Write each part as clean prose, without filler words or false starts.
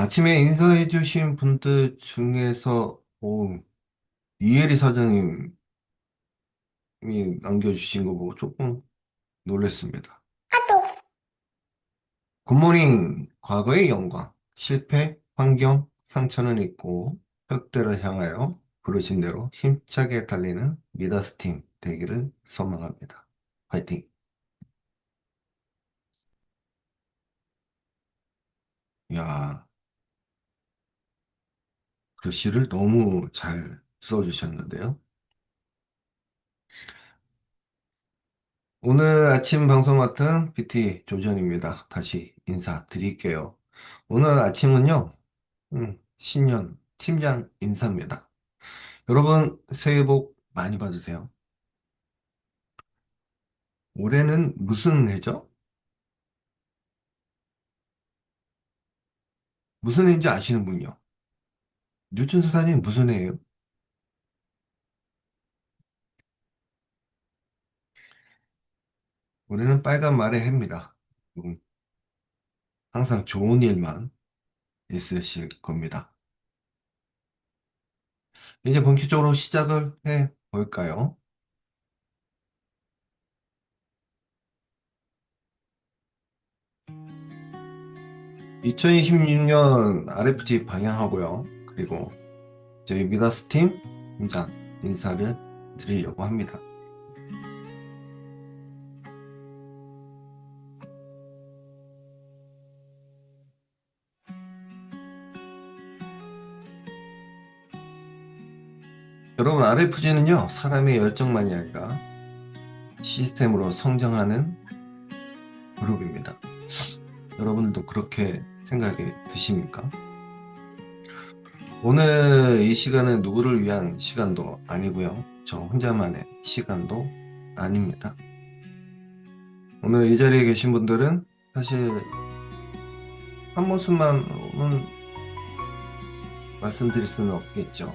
아침에 인사해 주신 분들 중에서 이혜리 사장님이 남겨주신 거 보고 조금 놀랐습니다. 굿모닝, 과거의 영광, 실패, 환경, 상처는 있고 혁대를 향하여 부르신 대로 힘차게 달리는 미다스 팀 되기를 소망합니다. 화이팅! 야, 글씨를 너무 잘 써주셨는데요. 오늘 아침 방송 맡은 PT 조전입니다. 다시 인사드릴게요. 오늘 아침은요, 신년 팀장 인사입니다. 여러분, 새해 복 많이 받으세요. 올해는 무슨 해죠? 무슨 해인지 아시는 분이요? 뉴턴 사장님 무슨 해예요? 올해는 빨간 말의 해입니다. 음, 항상 좋은 일만 있으실 겁니다. 이제 본격적으로 시작을 해 볼까요? 2026년 RFG 방향하고요. 그리고 저희 미다스 팀 팀장 인사를 드리려고 합니다. 여러분, RFG는요, 사람의 열정만이 아니라 시스템으로 성장하는 그룹입니다. 여러분들도 그렇게 생각이 드십니까? 오늘 이 시간은 누구를 위한 시간도 아니고요. 저 혼자만의 시간도 아닙니다. 오늘 이 자리에 계신 분들은 사실 한 모습만은 말씀드릴 수는 없겠죠.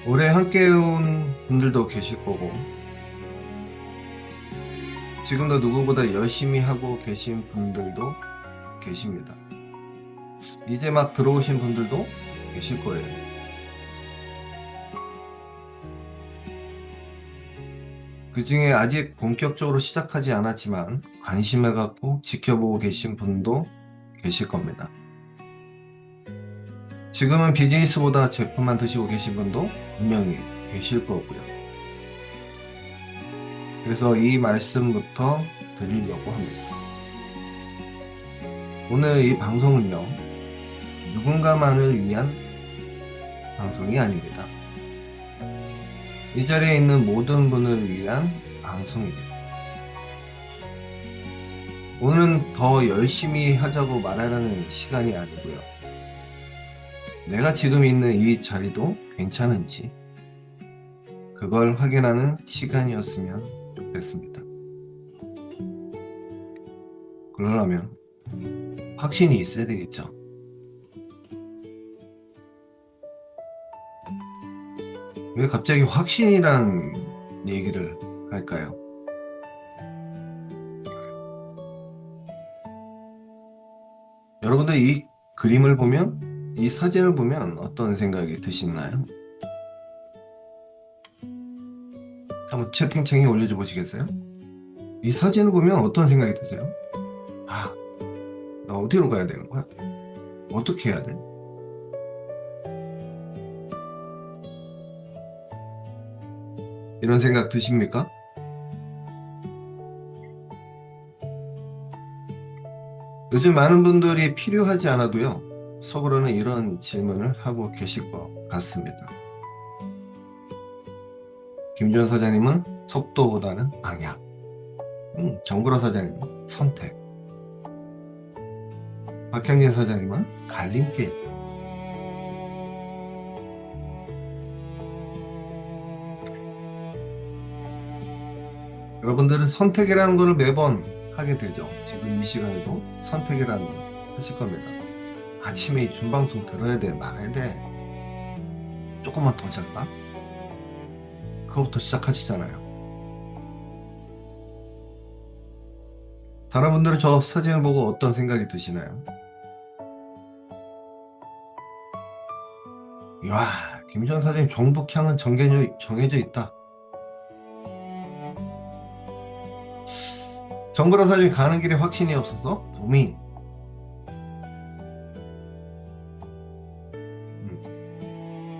올해 함께 온 분들도 계실 거고, 지금도 누구보다 열심히 하고 계신 분들도 계십니다. 이제 막 들어오신 분들도 계실 거예요. 그 중에 아직 본격적으로 시작하지 않았지만 관심을 갖고 지켜보고 계신 분도 계실 겁니다. 지금은 비즈니스보다 제품만 드시고 계신 분도 분명히 계실 거고요. 그래서 이 말씀부터 드리려고 합니다. 오늘 이 방송은요, 누군가만을 위한 방송이 아닙니다. 이 자리에 있는 모든 분을 위한 방송입니다. 오늘은 더 열심히 하자고 말하라는 시간이 아니고요. 내가 지금 있는 이 자리도 괜찮은지 그걸 확인하는 시간이었으면 좋겠습니다. 그러려면 확신이 있어야 되겠죠. 왜 갑자기 확신이란 얘기를 할까요? 여러분들 이 그림을 보면, 이 사진을 보면 어떤 생각이 드시나요? 한번 채팅창에 올려줘 보시겠어요? 이 사진을 보면 어떤 생각이 드세요? 아, 나 어디로 가야 되는 거야? 어떻게 해야 돼? 이런 생각 드십니까? 요즘 많은 분들이 필요하지 않아도요, 속으로는 이런 질문을 하고 계실 것 같습니다. 김주현 사장님은 속도보다는 방향, 정구라 사장님은 선택, 박형진 사장님은 갈림길. 여러분들은 선택이라는 것을 매번 하게 되죠. 지금 이 시간에도 선택이라는 걸 하실 겁니다. 아침에 이 준방송 들어야 돼, 말아야 돼. 조금만 더 잘까? 그거부터 시작하시잖아요. 다른 분들은 저 사진을 보고 어떤 생각이 드시나요? 야, 김지현 사장님 정복향은 정해져 있다. 정보라 사장님 가는 길에 확신이 없어서 고민.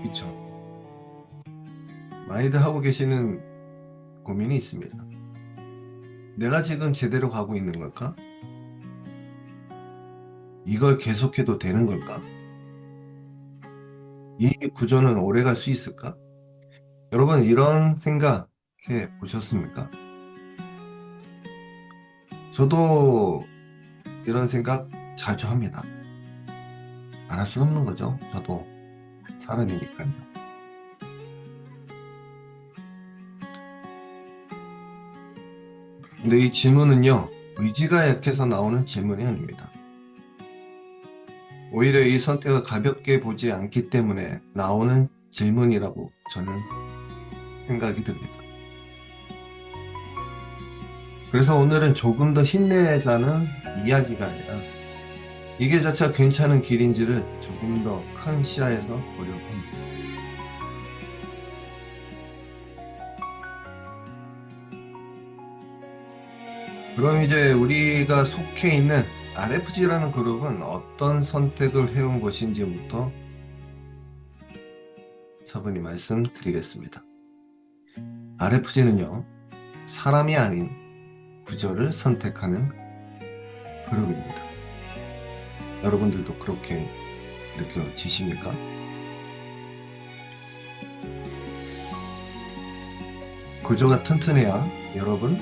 그쵸. 많이들 하고 계시는 고민이 있습니다. 내가 지금 제대로 가고 있는 걸까? 이걸 계속해도 되는 걸까? 이 구조는 오래 갈 수 있을까? 여러분, 이런 생각해 보셨습니까? 저도 이런 생각 자주 합니다. 안 할 수는 없는 거죠. 저도 사람이니까요. 근데 이 질문은요, 의지가 약해서 나오는 질문이 아닙니다. 오히려 이 선택을 가볍게 보지 않기 때문에 나오는 질문이라고 저는 생각이 듭니다. 그래서 오늘은 조금 더 힘내자는 이야기가 아니라 이게 자체가 괜찮은 길인지를 조금 더 큰 시야에서 보려고 합니다. 그럼 이제 우리가 속해 있는 RFG라는 그룹은 어떤 선택을 해온 것인지부터 차분히 말씀드리겠습니다. RFG는요, 사람이 아닌 구조를 선택하는 그룹입니다. 여러분들도 그렇게 느껴지십니까? 구조가 튼튼해야 여러분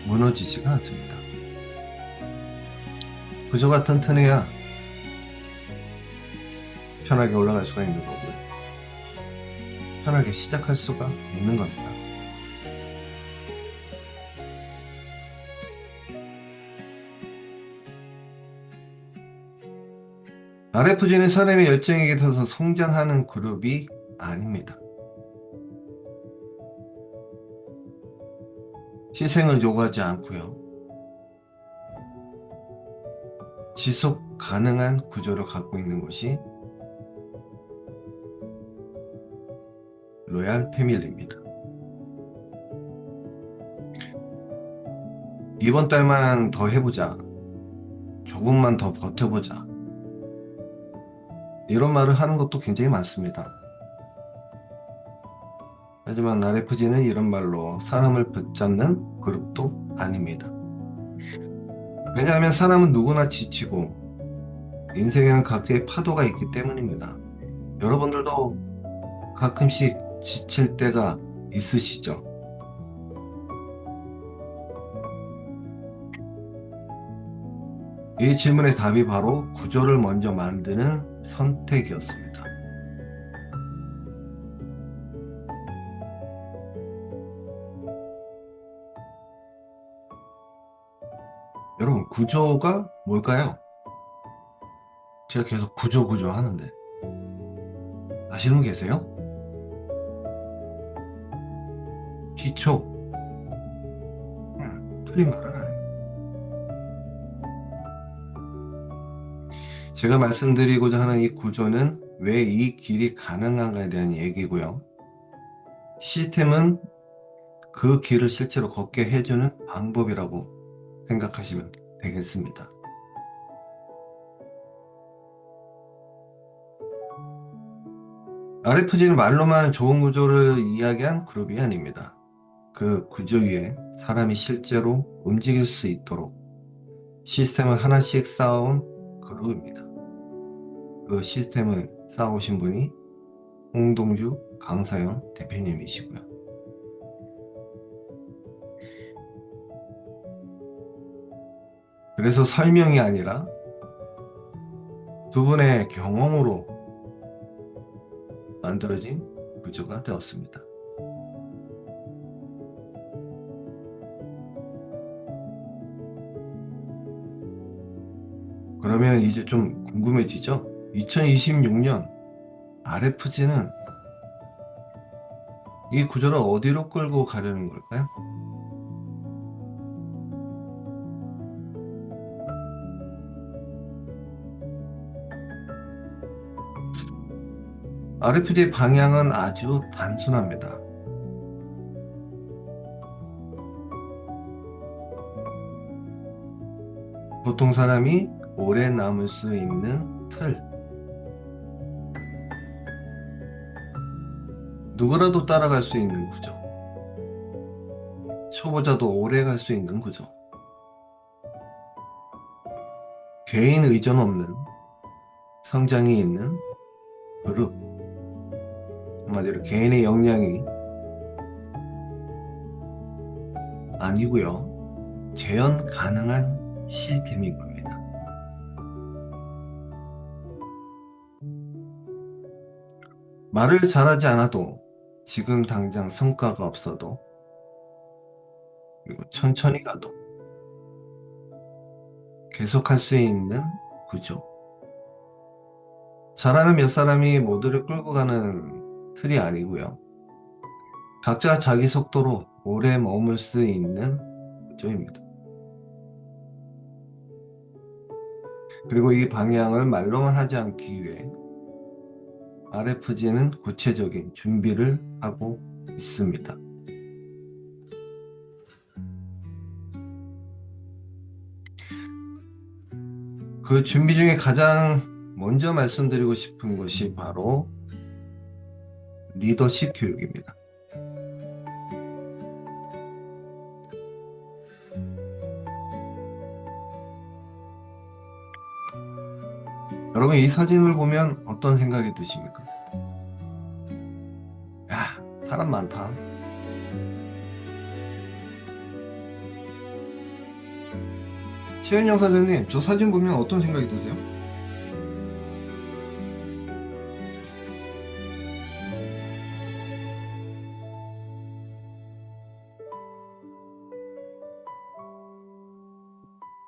무너지지가 않습니다. 구조가 튼튼해야 편하게 올라갈 수가 있는 거고요. 편하게 시작할 수가 있는 겁니다. RFG는 사람의 열정에 깃어서 성장하는 그룹이 아닙니다. 희생을 요구하지 않고요. 지속 가능한 구조를 갖고 있는 것이 로얄 패밀리입니다. 이번 달만 더 해보자. 조금만 더 버텨보자. 이런 말을 하는 것도 굉장히 많습니다. 하지만 RFG는 이런 말로 사람을 붙잡는 그룹도 아닙니다. 왜냐하면 사람은 누구나 지치고 인생에는 각자의 파도가 있기 때문입니다. 여러분들도 가끔씩 지칠 때가 있으시죠? 이 질문의 답이 바로 구조를 먼저 만드는 선택이었습니다. 여러분, 구조가 뭘까요? 제가 계속 구조 하는데 아시는 분 계세요? 기초. 틀린 말은 아니에요. 제가 말씀드리고자 하는 이 구조는 왜 이 길이 가능한가에 대한 얘기고요. 시스템은 그 길을 실제로 걷게 해주는 방법이라고 생각하시면 되겠습니다. RFG는 말로만 좋은 구조를 이야기한 그룹이 아닙니다. 그 구조 위에 사람이 실제로 움직일 수 있도록 시스템을 하나씩 쌓아온 그룹입니다. 그 시스템을 쌓아오신 분이 홍동주 강사영 대표님이시고요. 그래서 설명이 아니라 두 분의 경험으로 만들어진 구조가 되었습니다. 그러면 이제 좀 궁금해지죠? 2026년 RFG는 이 구조를 어디로 끌고 가려는 걸까요? RFJ 방향은 아주 단순합니다. 보통 사람이 오래 남을 수 있는 틀. 누구라도 따라갈 수 있는 구조. 초보자도 오래 갈 수 있는 구조. 개인 의존 없는 성장이 있는 그룹. 한마디로 개인의 역량이 아니고요. 재현 가능한 시스템인 겁니다. 말을 잘하지 않아도 지금 당장 성과가 없어도 그리고 천천히 가도 계속할 수 있는 구조. 잘하는 몇 사람이 모두를 끌고 가는 틀이 아니고요. 각자 자기 속도로 오래 머물 수 있는 구조입니다. 그리고 이 방향을 말로만 하지 않기 위해 RFG는 구체적인 준비를 하고 있습니다. 그 준비 중에 가장 먼저 말씀드리고 싶은 것이 바로 리더십 교육입니다. 여러분, 이 사진을 보면 어떤 생각이 드십니까? 야, 사람 많다. 최은영 사장님, 저 사진 보면 어떤 생각이 드세요?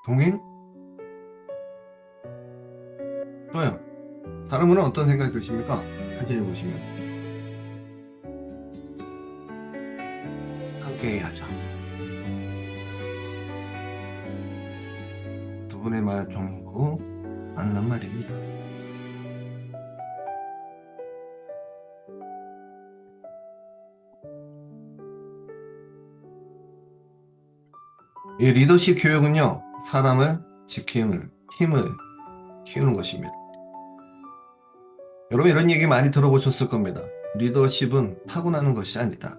동행? 좋아요. 다른 분은 어떤 생각이 드십니까? 사진을 보시면 함께 하자. 두 분의 말 전부 맞는 말입니다. 이 리더십 교육은요, 사람을 지키는 힘을 키우는 것입니다. 여러분, 이런 얘기 많이 들어보셨을 겁니다. 리더십은 타고나는 것이 아니다.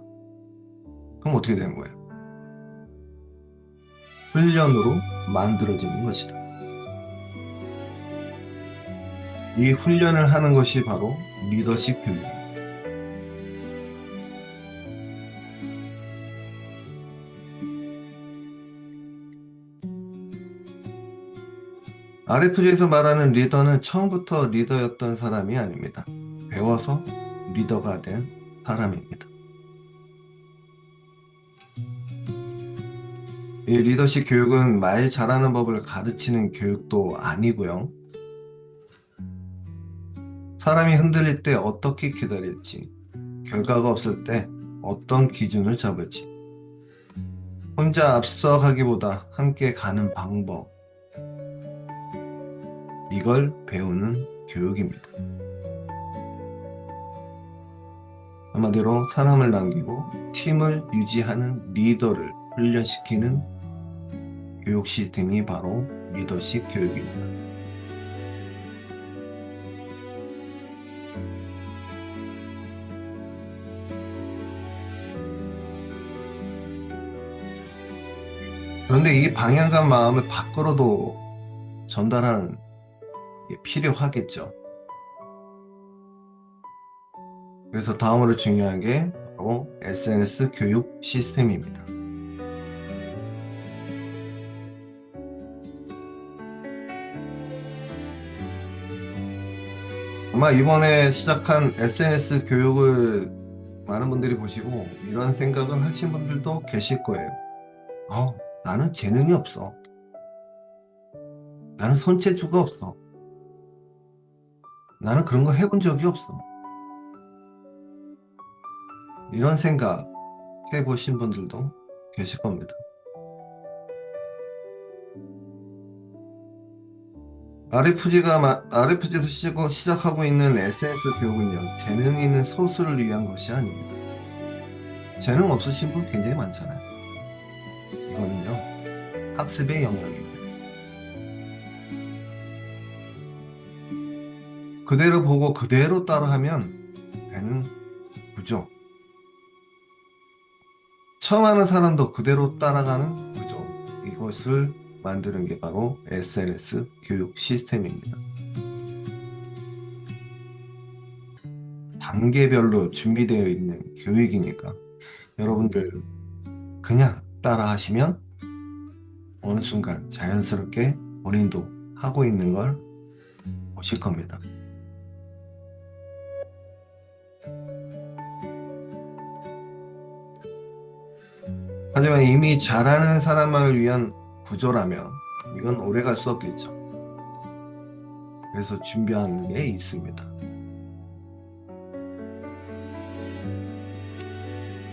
그럼 어떻게 되는 거예요? 훈련으로 만들어지는 것이다. 이 훈련을 하는 것이 바로 리더십 교육입니다. RFG에서 말하는 리더는 처음부터 리더였던 사람이 아닙니다. 배워서 리더가 된 사람입니다. 이 리더십 교육은 말 잘하는 법을 가르치는 교육도 아니고요. 사람이 흔들릴 때 어떻게 기다릴지, 결과가 없을 때 어떤 기준을 잡을지, 혼자 앞서가기보다 함께 가는 방법, 이걸 배우는 교육입니다. 한마디로 사람을 남기고 팀을 유지하는 리더를 훈련시키는 교육 시스템이 바로 리더십 교육입니다. 그런데 이 방향과 마음을 밖으로도 전달하는 게 필요하겠죠. 그래서 다음으로 중요한 게 바로 SNS 교육 시스템입니다. 아마 이번에 시작한 SNS 교육을 많은 분들이 보시고 이런 생각을 하신 분들도 계실 거예요. 나는 재능이 없어. 나는 손재주가 없어. 나는 그런 거 해본 적이 없어. 이런 생각 해보신 분들도 계실 겁니다. RFG에서 시작하고 있는 SNS 교육은요, 재능 있는 소수를 위한 것이 아닙니다. 재능 없으신 분 굉장히 많잖아요. 이거는요, 학습의 영역입니다. 그대로 보고 그대로 따라하면 되는 구조. 처음 하는 사람도 그대로 따라가는 구조. 이것을 만드는 게 바로 SNS 교육 시스템입니다. 단계별로 준비되어 있는 교육이니까 여러분들 그냥 따라 하시면 어느 순간 자연스럽게 본인도 하고 있는 걸 보실 겁니다. 하지만 이미 잘하는 사람만을 위한 구조라면 이건 오래 갈 수 없겠죠. 그래서 준비하는 게 있습니다.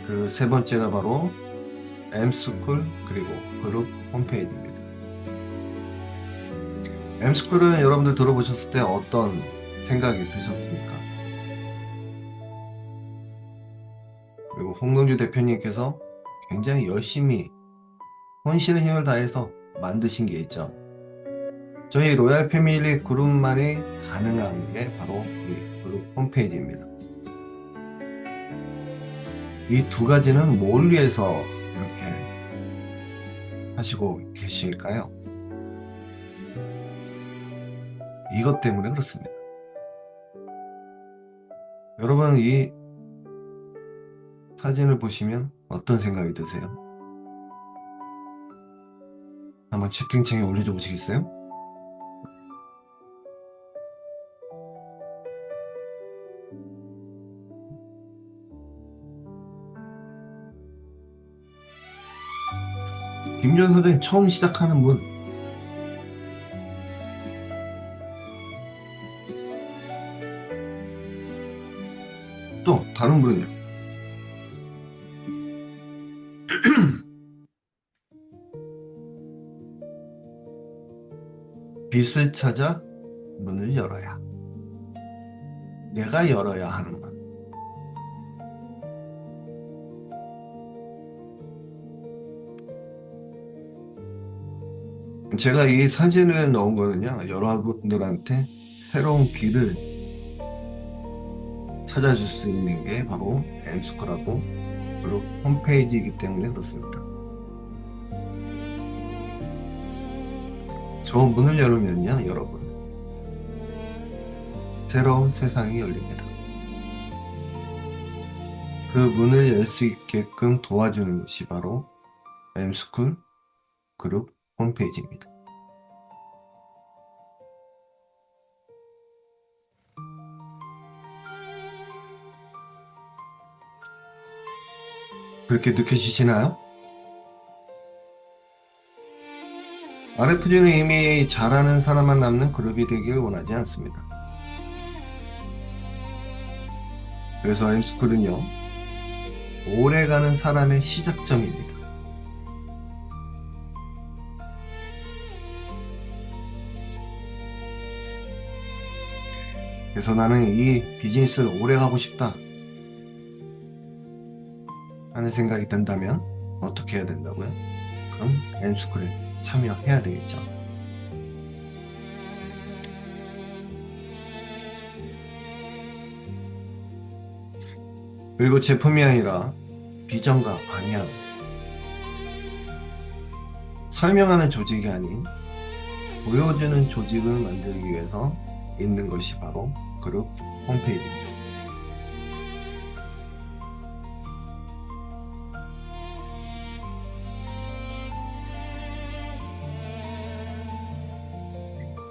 그 세 번째가 바로 M스쿨 그리고 그룹 홈페이지입니다. M스쿨은 여러분들 들어보셨을 때 어떤 생각이 드셨습니까? 그리고 홍동주 대표님께서 굉장히 열심히 혼신의 힘을 다해서 만드신 게 있죠. 저희 로얄 패밀리 그룹만이 가능한 게 바로 이 그룹 홈페이지입니다. 이 두 가지는 뭘 위해서 이렇게 하시고 계실까요? 이것 때문에 그렇습니다. 여러분, 이 사진을 보시면 어떤 생각이 드세요? 한번 채팅창에 올려줘 보시겠어요? 김준 선생님 처음 시작하는 분. 또 다른 분은요? 빛을 찾아 문을 열어야. 내가 열어야 하는 문. 제가 이 사진을 넣은 거는요, 여러분들한테 새로운 길을 찾아줄 수 있는 게 바로 엠스코라고 그룹 홈페이지이기 때문에 그렇습니다. 저 문을 열으면요, 여러분, 새로운 세상이 열립니다. 그 문을 열 수 있게끔 도와주는 것이 바로 엠스쿨 그룹 홈페이지입니다. 그렇게 느껴지시나요? RFG는 이미 잘하는 사람만 남는 그룹이 되길 원하지 않습니다. 그래서 엠스쿨은요, 오래가는 사람의 시작점입니다. 그래서 나는 이 비즈니스를 오래 가고 싶다 하는 생각이 든다면 어떻게 해야 된다고요? 그럼 엠스쿨에 참여해야 되겠죠. 그리고 제품이 아니라 비전과 방향, 설명하는 조직이 아닌 보여주는 조직을 만들기 위해서 있는 것이 바로 그룹 홈페이지입니다.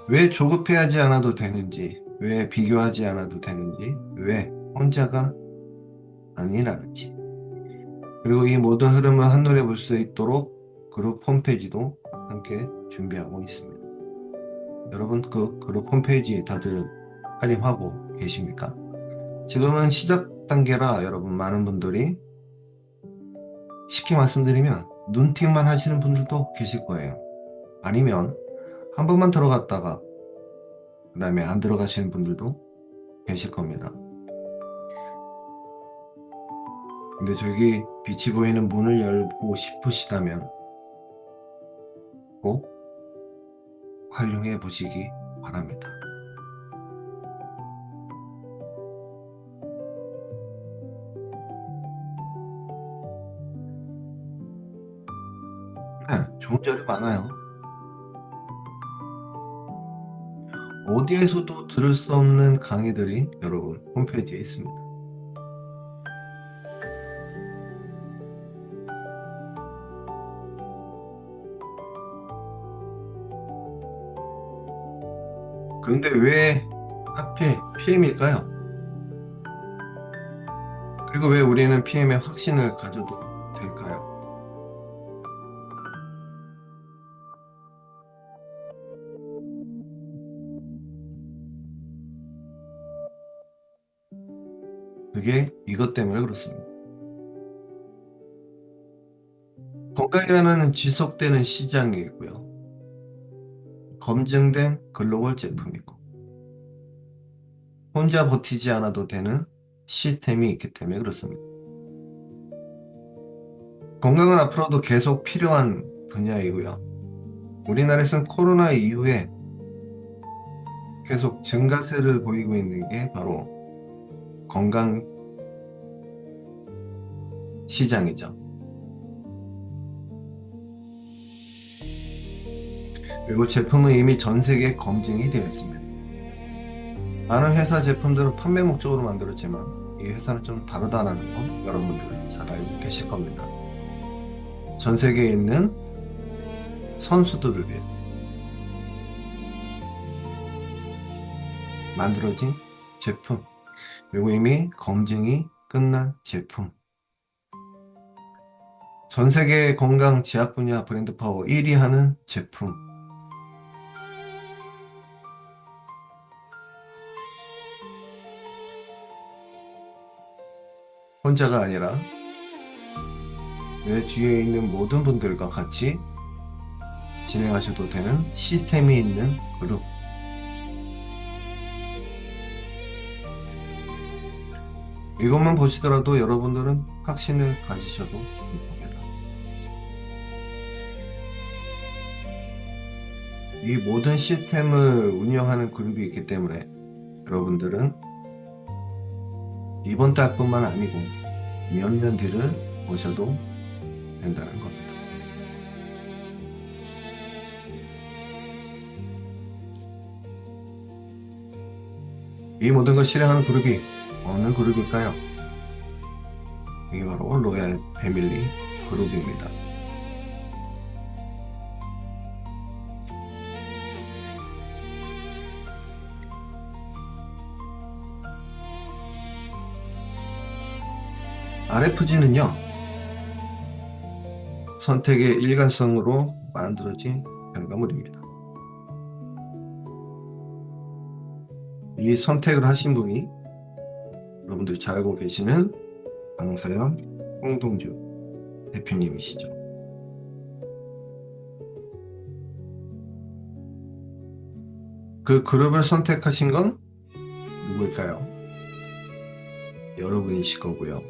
왜 조급해하지 않아도 되는지, 왜 비교하지 않아도 되는지, 왜 혼자가 아니라는지, 그리고 이 모든 흐름을 한눈에 볼 수 있도록 그룹 홈페이지도 함께 준비하고 있습니다. 여러분, 그 그룹 홈페이지 다들 활용하고 계십니까? 지금은 시작 단계라 여러분 많은 분들이 쉽게 말씀드리면 눈팅만 하시는 분들도 계실 거예요. 아니면 한 번만 들어갔다가 그 다음에 안 들어가시는 분들도 계실 겁니다. 근데 저기 빛이 보이는 문을 열고 싶으시다면 꼭 활용해 보시기 바랍니다. 네, 좋은 자료 많아요. 어디에서도 들을 수 없는 강의들이 여러분 홈페이지에 있습니다. 그런데 왜 하필 PM일까요? 그리고 왜 우리는 PM의 확신을 가져도 될까요? 그게 이것 때문에 그렇습니다. 건강이라는 지속되는 시장이고요. 검증된 글로벌 제품이고 혼자 버티지 않아도 되는 시스템이 있기 때문에 그렇습니다. 건강은 앞으로도 계속 필요한 분야이고요. 우리나라에서는 코로나 이후에 계속 증가세를 보이고 있는 게 바로 건강 시장이죠. 그리고 제품은 이미 전 세계에 검증이 되어 있습니다. 많은 회사 제품들은 판매 목적으로 만들었지만 이 회사는 좀 다르다는 거 여러분들 잘 알고 계실 겁니다. 전 세계에 있는 선수들을 위해 만들어진 제품, 그리고 이미 검증이 끝난 제품. 전 세계 건강 제약 분야 브랜드 파워 1위 하는 제품. 혼자가 아니라 내 주위에 있는 모든 분들과 같이 진행하셔도 되는 시스템이 있는 그룹. 이것만 보시더라도 여러분들은 확신을 가지셔도 됩니다. 이 모든 시스템을 운영하는 그룹이 있기 때문에 여러분들은 이번 달뿐만 아니고 몇 년 뒤를 보셔도 된다는 겁니다. 이 모든 걸 실행하는 그룹이 어느 그룹일까요? 이게 바로 로얄 패밀리 그룹입니다. RFG는요, 선택의 일관성으로 만들어진 결과물입니다. 이 선택을 하신 분이 여러분들이 잘 알고 계시는 강서영 홍동주 대표님이시죠. 그 그룹을 선택하신 건 누구일까요? 여러분이실 거고요.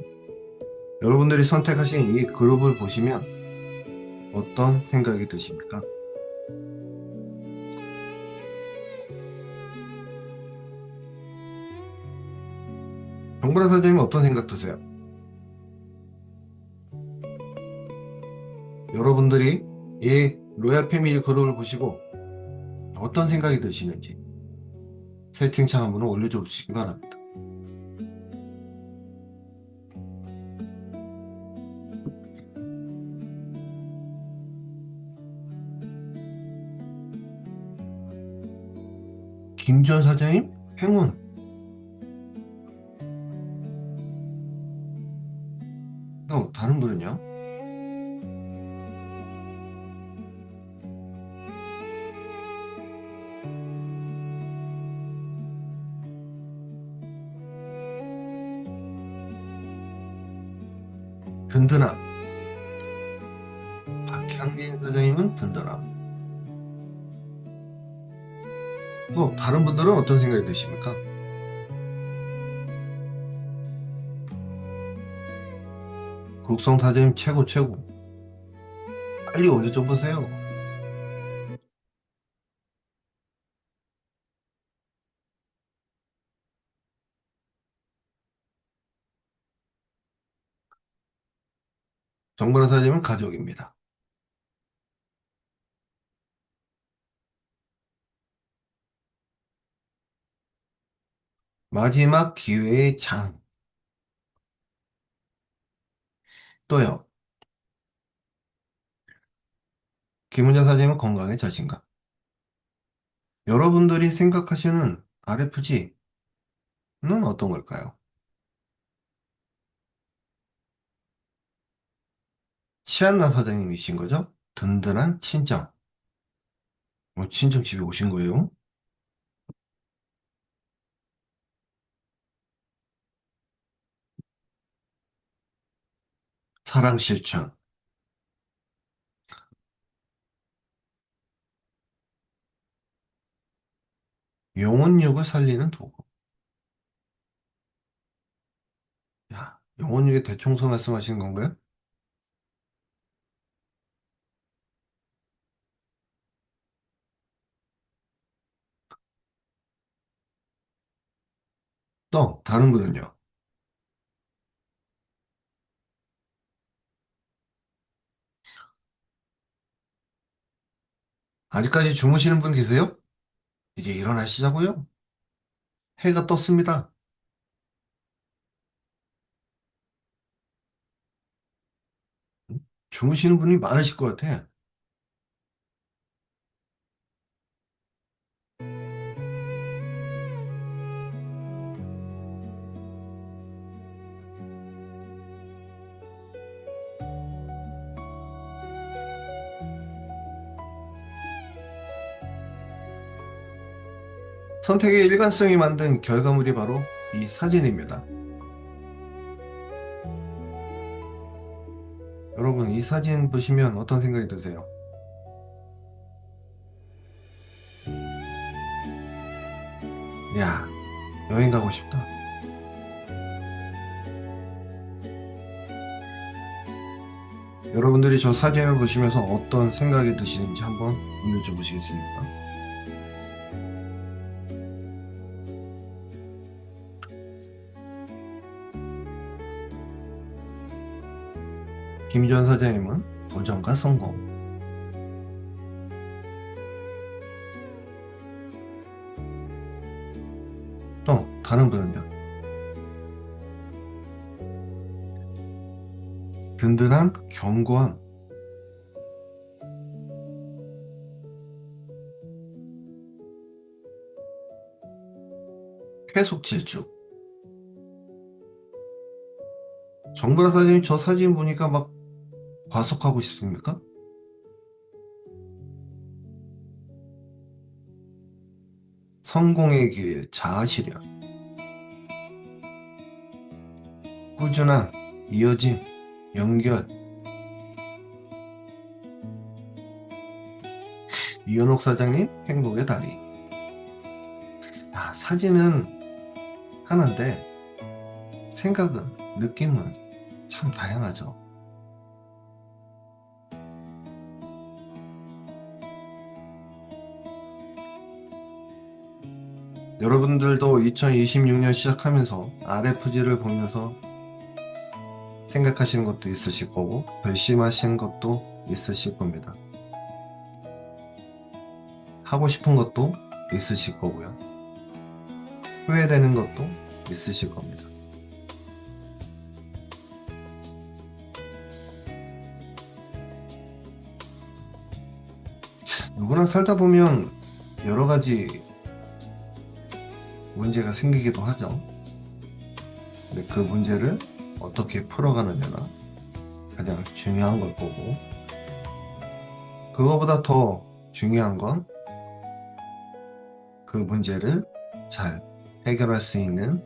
여러분들이 선택하신 이 그룹을 보시면 어떤 생각이 드십니까? 정보라 선생님은 어떤 생각 드세요? 여러분들이 이 로얄 패밀리 그룹을 보시고 어떤 생각이 드시는지 채팅창 한번 올려줘 주시기 바랍니다. 김주현 사장님? 행운. 또 다른 분은요? 든든함. 박향진 사장님은 든든함. 또 다른 분들은 어떤 생각이 드십니까? 국성 사장님 최고 최고. 빨리 올려줘 보세요. 정보라 사장님은 가족입니다. 마지막 기회의 장. 또요. 김은자 사장님은 건강에 자신감. 여러분들이 생각하시는 RFG는 어떤 걸까요? 치안나 사장님이신 거죠? 든든한 친정. 친정 집에 오신 거예요? 사랑 실천. 영혼육을 살리는 도구. 야, 영혼육의 대청소 말씀하시는 건가요? 또 다른 분은요? 아직까지 주무시는 분 계세요? 이제 일어나시자고요? 해가 떴습니다. 주무시는 분이 많으실 것 같아. 선택의 일관성이 만든 결과물이 바로 이 사진입니다. 여러분, 이 사진 보시면 어떤 생각이 드세요? 야, 여행 가고 싶다. 여러분들이 저 사진을 보시면서 어떤 생각이 드시는지 한번 보여줘 보시겠습니까? 김지원 사장님은 도전과 성공. 또 다른 분은요? 든든한 견고함, 계속 질주. 정보라 사장님 저 사진 보니까 막 과속하고 싶습니까? 성공의 길, 자아실현, 꾸준함, 이어짐, 연결. 이현옥 사장님 행복의 다리. 야, 사진은 하나인데 생각은, 느낌은 참 다양하죠. 여러분들도 2026년 시작하면서 RFG를 보면서 생각하시는 것도 있으실 거고 결심하시는 것도 있으실 겁니다. 하고 싶은 것도 있으실 거고요. 후회되는 것도 있으실 겁니다. 누구나 살다 보면 여러 가지 문제가 생기기도 하죠. 근데 그 문제를 어떻게 풀어가느냐가 가장 중요한 걸 거고, 그거보다 더 중요한 건 그 문제를 잘 해결할 수 있는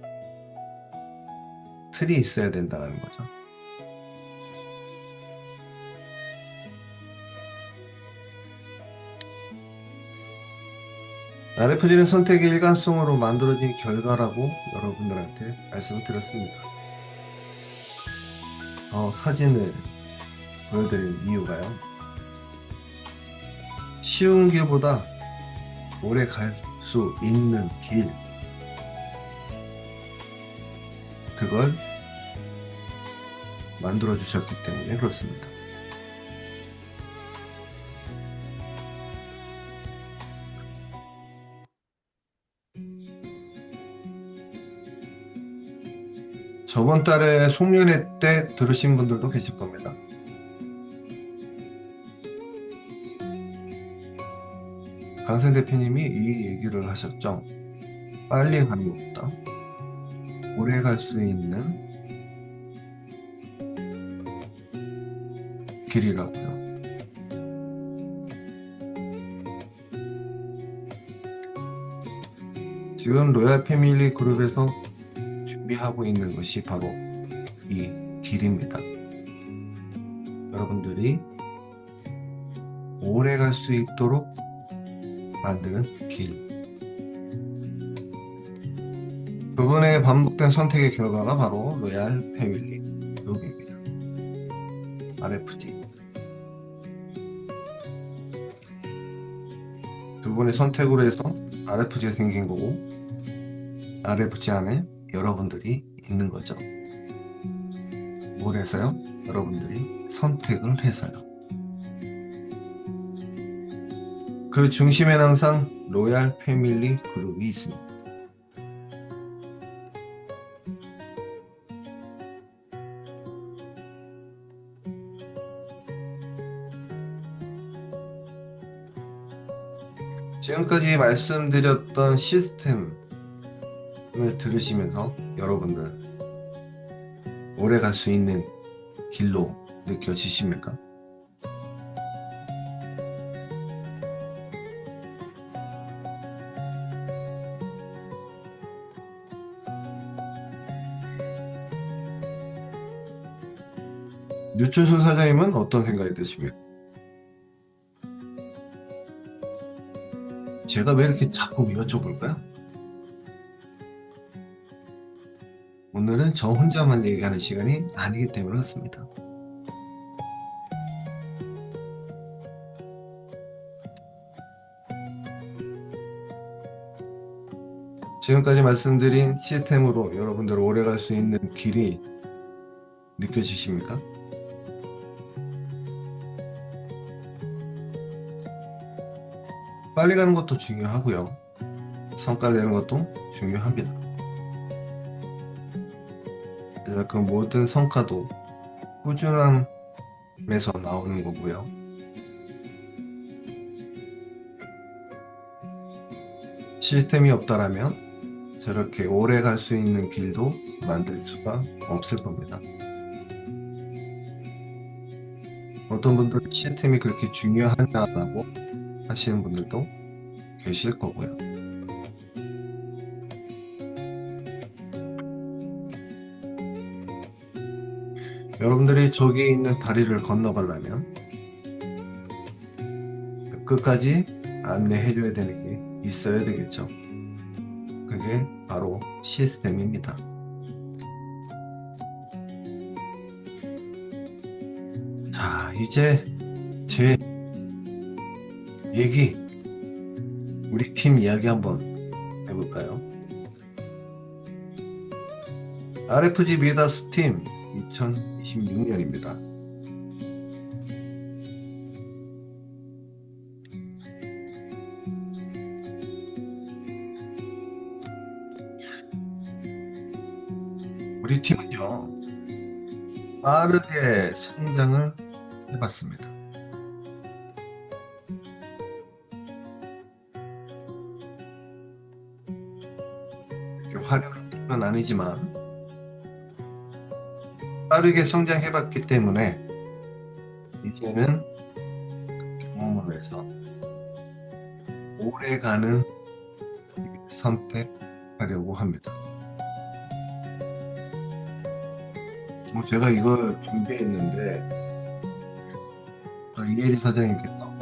틀이 있어야 된다는 거죠. RFG는 선택의 일관성으로 만들어진 결과라고 여러분들한테 말씀을 드렸습니다. 사진을 보여드린 이유가요. 쉬운 길보다 오래 갈 수 있는 길, 그걸 만들어 주셨기 때문에 그렇습니다. 저번 달에 송년회 때 들으신 분들도 계실 겁니다. 강생 대표님이 이 얘기를 하셨죠. 빨리 가는 것보다 오래 갈 수 있는 길이라고요. 지금 로얄 패밀리 그룹에서 준비하고 있는 것이 바로 이 길입니다. 여러분들이 오래 갈 수 있도록 만드는 길. 그분의 반복된 선택의 결과가 바로 로얄 패밀리 그룹입니다. RFG. 그분의 선택으로 해서 RFG가 생긴 거고, RFG 안에 여러분들이 있는 거죠. 뭘 해서요? 여러분들이 선택을 해서요. 그 중심에는 항상 로얄 패밀리 그룹이 있습니다. 지금까지 말씀드렸던 시스템을 들으시면서 여러분들 오래 갈 수 있는 길로 느껴지십니까? 류춘순 사장님은 어떤 생각이 드십니까? 제가 왜 이렇게 자꾸 여쭤볼까요? 오늘은 저 혼자만 얘기하는 시간이 아니기 때문에 그렇습니다. 지금까지 말씀드린 시스템으로 여러분들 오래 갈 수 있는 길이 느껴지십니까? 빨리 가는 것도 중요하고요. 성과 내는 것도 중요합니다. 하지만 그 모든 성과도 꾸준함에서 나오는 거고요. 시스템이 없다라면 저렇게 오래 갈 수 있는 길도 만들 수가 없을 겁니다. 어떤 분들은 시스템이 그렇게 중요하냐라고 하시는 분들도 계실 거고요. 여러분들이 저기 있는 다리를 건너가려면 끝까지 안내해줘야 되는 게 있어야 되겠죠. 그게 바로 시스템입니다. 자, 이제 제 얘기, 우리 팀 이야기 한번 해볼까요? RFG 미다스 팀 2026년입니다. 우리 팀은요, 빠르게 성장을 해봤습니다. 화려한 팀은 아니지만 빠르게 성장해봤기 때문에 이제는 경험으로 해서 오래가는 선택하려고 합니다. 제가 이걸 준비했는데 이혜리 사장님께서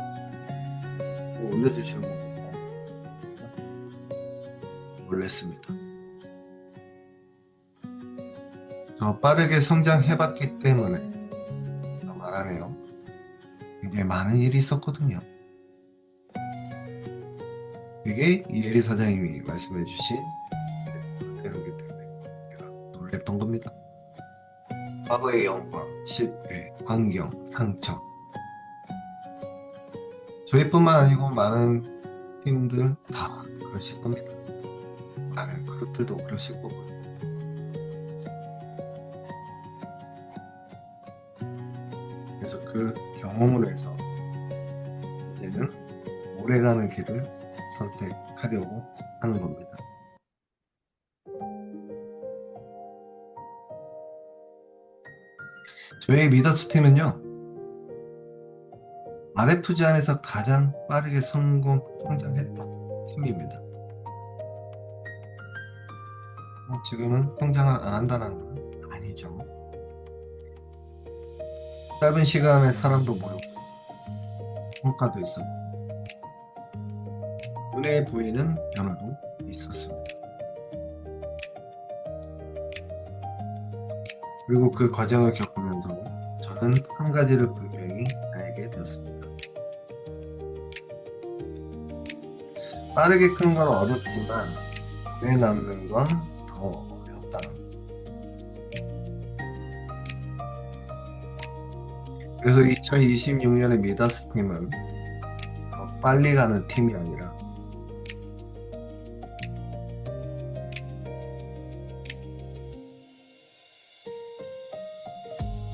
올려주시는 거고 놀랐습니다. 더 빠르게 성장해봤기 때문에 더 말하네요. 굉장히 많은 일이 있었거든요. 이게 이혜리 사장님이 말씀해주신 대로기 때문에 제가 놀랬던 겁니다. 과거의 영광, 실패, 환경, 상처. 저희뿐만 아니고 많은 팀들 다 그러실 겁니다. 많은 그룹들도 그러실 거고요. 그래서 그 경험을 해서 이제는 오래가는 길을 선택하려고 하는 겁니다. 저희 미더스 팀은요, RFG 안에서 가장 빠르게 성장했던 팀입니다. 지금은 성장을 안 한다는 건 아니죠. 짧은 시간에 사람도 모였고, 성과도 있었고, 눈에 보이는 변화도 있었습니다. 그리고 그 과정을 겪으면서 저는 한 가지를 분명히 알게 되었습니다. 빠르게 큰 건 어렵지만 오래 남는 건 더 어렵다. 그래서 2026년의 미다스 팀은 더 빨리 가는 팀이 아니라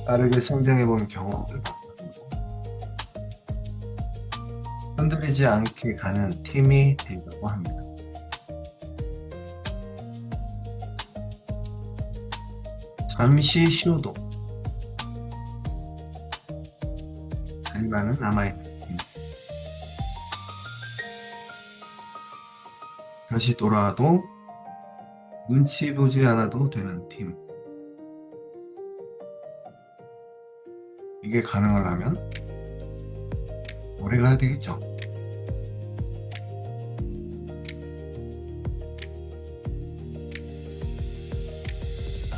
빠르게 성장해본 경험을 바탕으로 흔들리지 않게 가는 팀이 되려고 합니다. 잠시 쉬어도 결과는 남아있는 팀. 다시 돌아와도 눈치 보지 않아도 되는 팀. 이게 가능하려면 오래 가야 되겠죠.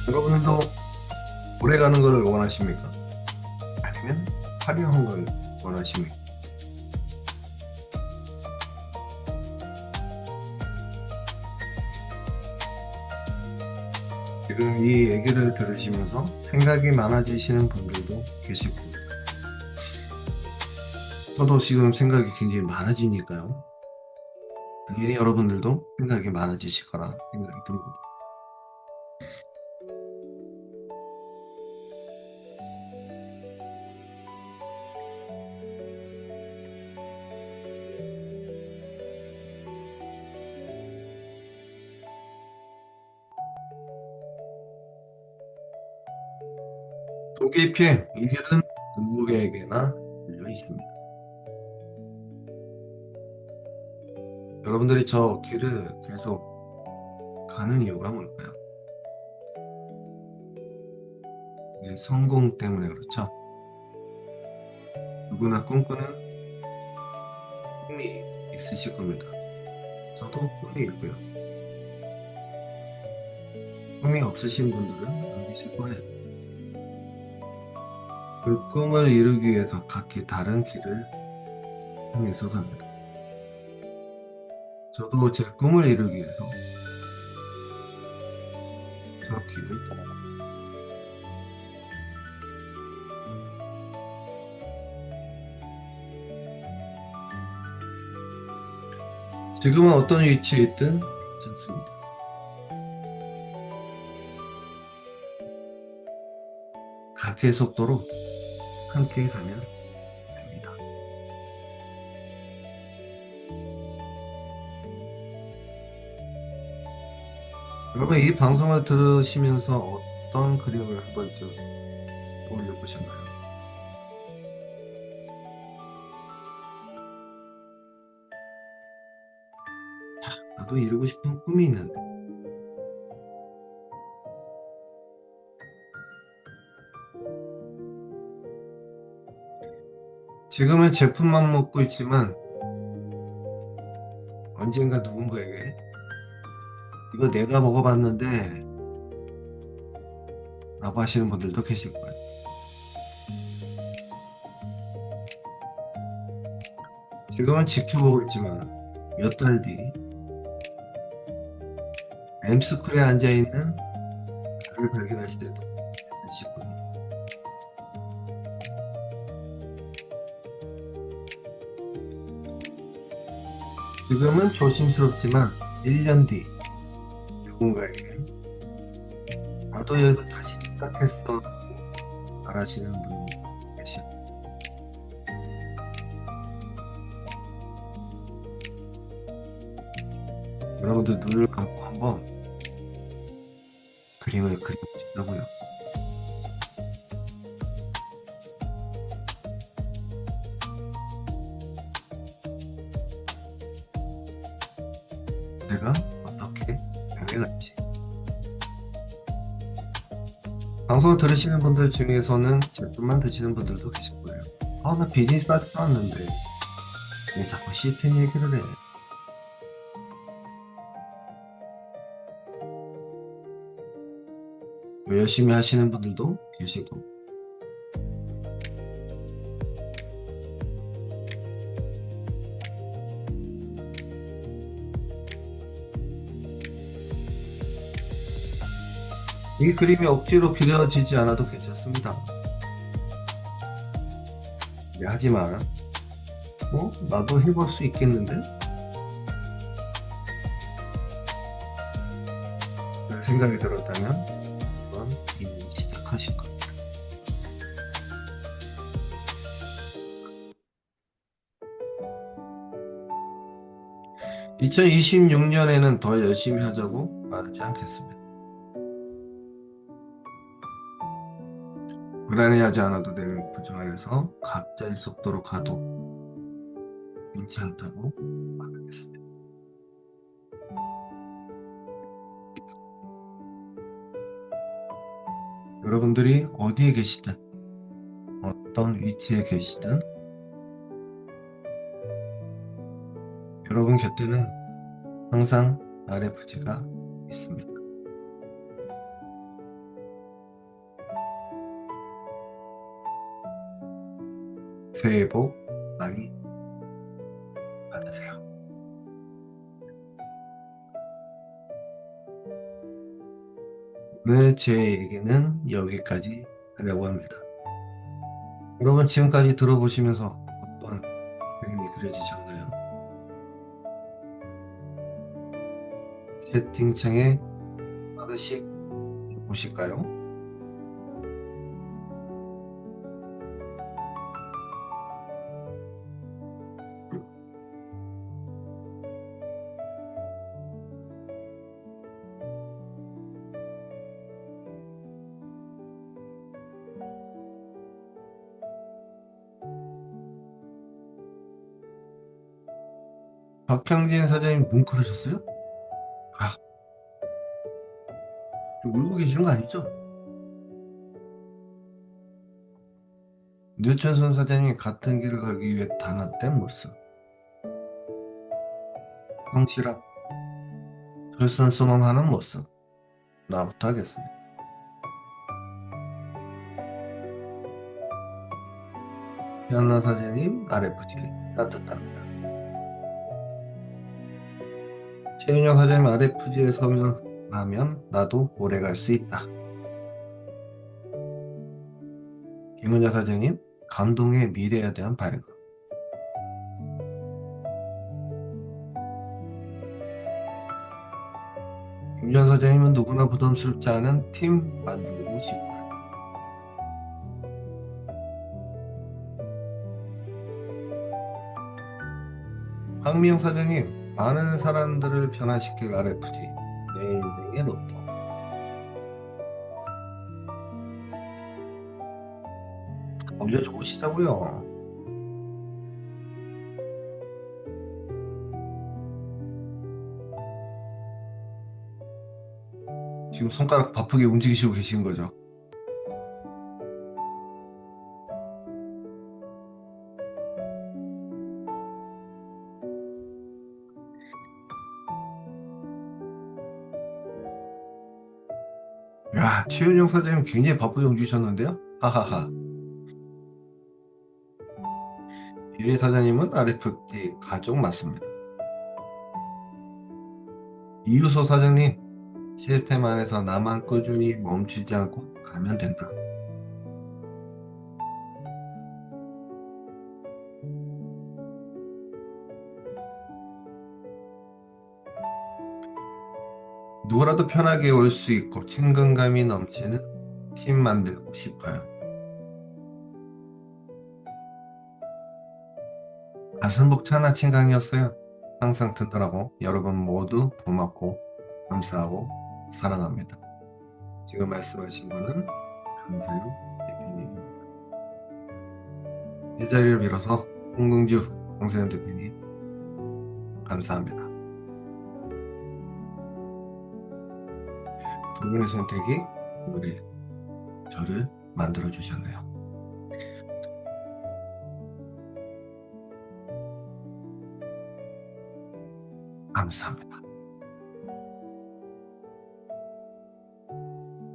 여러분들도 오래 가는 걸 원하십니까? 아니면 화려한 걸 원하십니까? 지금 이 얘기를 들으시면서 생각이 많아지시는 분들도 계실 겁니다. 저도 지금 생각이 굉장히 많아지니까요. 당연히 여러분들도 생각이 많아지실 거라 생각이 듭니다. 도기피해 이 길은 누구에게나 열려 있습니다. 여러분들이 저 길을 계속 가는 이유가 뭘까요? 이게 성공 때문에 그렇죠. 누구나 꿈꾸는 꿈이 있으실 겁니다. 저도 꿈이 있고요. 꿈이 없으신 분들은 안 계실 거예요. 그 꿈을 이루기 위해서 각기 다른 길을 향해서 갑니다. 저도 제 꿈을 이루기 위해서 저 길을 떠나갑니다. 지금은 어떤 위치에 있든 괜찮습니다. 각자의 속도로 함께 가면 됩니다. 여러분 이 방송을 들으시면서 어떤 그림을 한 번쯤 떠올려 보셨나요? 나도 이루고 싶은 꿈이 있는데 지금은 제품만 먹고 있지만 언젠가 누군가에게 이거 내가 먹어봤는데 라고 하시는 분들도 계실 거예요. 지금은 지켜보고 있지만 몇 달 뒤 엠스쿨에 앉아있는 나를 발견하실 때도 있으실 거예요. 지금은 조심스럽지만 1년 뒤 누군가에게 나도 여기서 다시 시작했어 말하시는 분이 계실 거예요. 여러분들 눈을 감고 한번 그림을 그려보시자고요. 내가 어떻게 변해갈지. 방송을 들으시는 분들 중에서는 제품만 드시는 분들도 계실 거예요. 아, 나 비즈니스 하지도 않는데 왜 자꾸 시스템 얘기를 해. 뭐 열심히 하시는 분들도 계시고. 이 그림이 억지로 그려지지 않아도 괜찮습니다. 네, 하지만 나도 해볼 수 있겠는데? 그런 생각이 들었다면 그건 이미 시작하신 겁니다. 2026년에는 더 열심히 하자고 말하지 않겠습니다. 불안해하지 않아도 되는 구조 안에서 각자의 속도로 가도 괜찮다고 말하겠습니다. 여러분들이 어디에 계시든 어떤 위치에 계시든 여러분 곁에는 항상 RFG가 있습니다. 새해 복 많이 받으세요. 오늘 제 얘기는 여기까지 하려고 합니다. 여러분 지금까지 들어보시면서 어떤 그림이 그려지셨나요? 채팅창에 하나씩 보실까요? 박형진 사장님 뭉클하셨어요? 아, 좀 울고 계시는 거 아니죠? 류천선 사장님이 같은 길을 가기 위해 단합된 모습. 성실함, 솔선수범하는 모습. 나부터 하겠습니다. 현나 사장님 RFG 따뜻합니다. 최윤영 사장님 RFG에 서면 나면 나도 오래 갈 수 있다. 김은자 사장님 감동의 미래에 대한 발견. 김전 사장님은 누구나 부담스럽지 않은 팀 만들고 싶다. 황미영 사장님 많은 사람들을 변화시킬 RFG 내 인생의 로또. 올려주시자고요. 지금 손가락 바쁘게 움직이시고 계신 거죠. 야, 최윤영 사장님 굉장히 바쁘게 주셨는데요? 하하하. 유리 사장님은 RFD 가족 맞습니다. 이유소 사장님, 시스템 안에서 나만 꾸준히 멈추지 않고 가면 된다. 누구라도 편하게 올 수 있고 친근감이 넘치는 팀 만들고 싶어요. 가슴 벅찬 아침 강의였어요. 항상 듣느라고 여러분 모두 고맙고 감사하고 사랑합니다. 지금 말씀하신 분은 강서영 대표님입니다. 이 자리를 빌어서 홍동주 강서영 대표님 감사합니다. 두 분의 선택이 우리 저를 만들어 주셨네요. 감사합니다.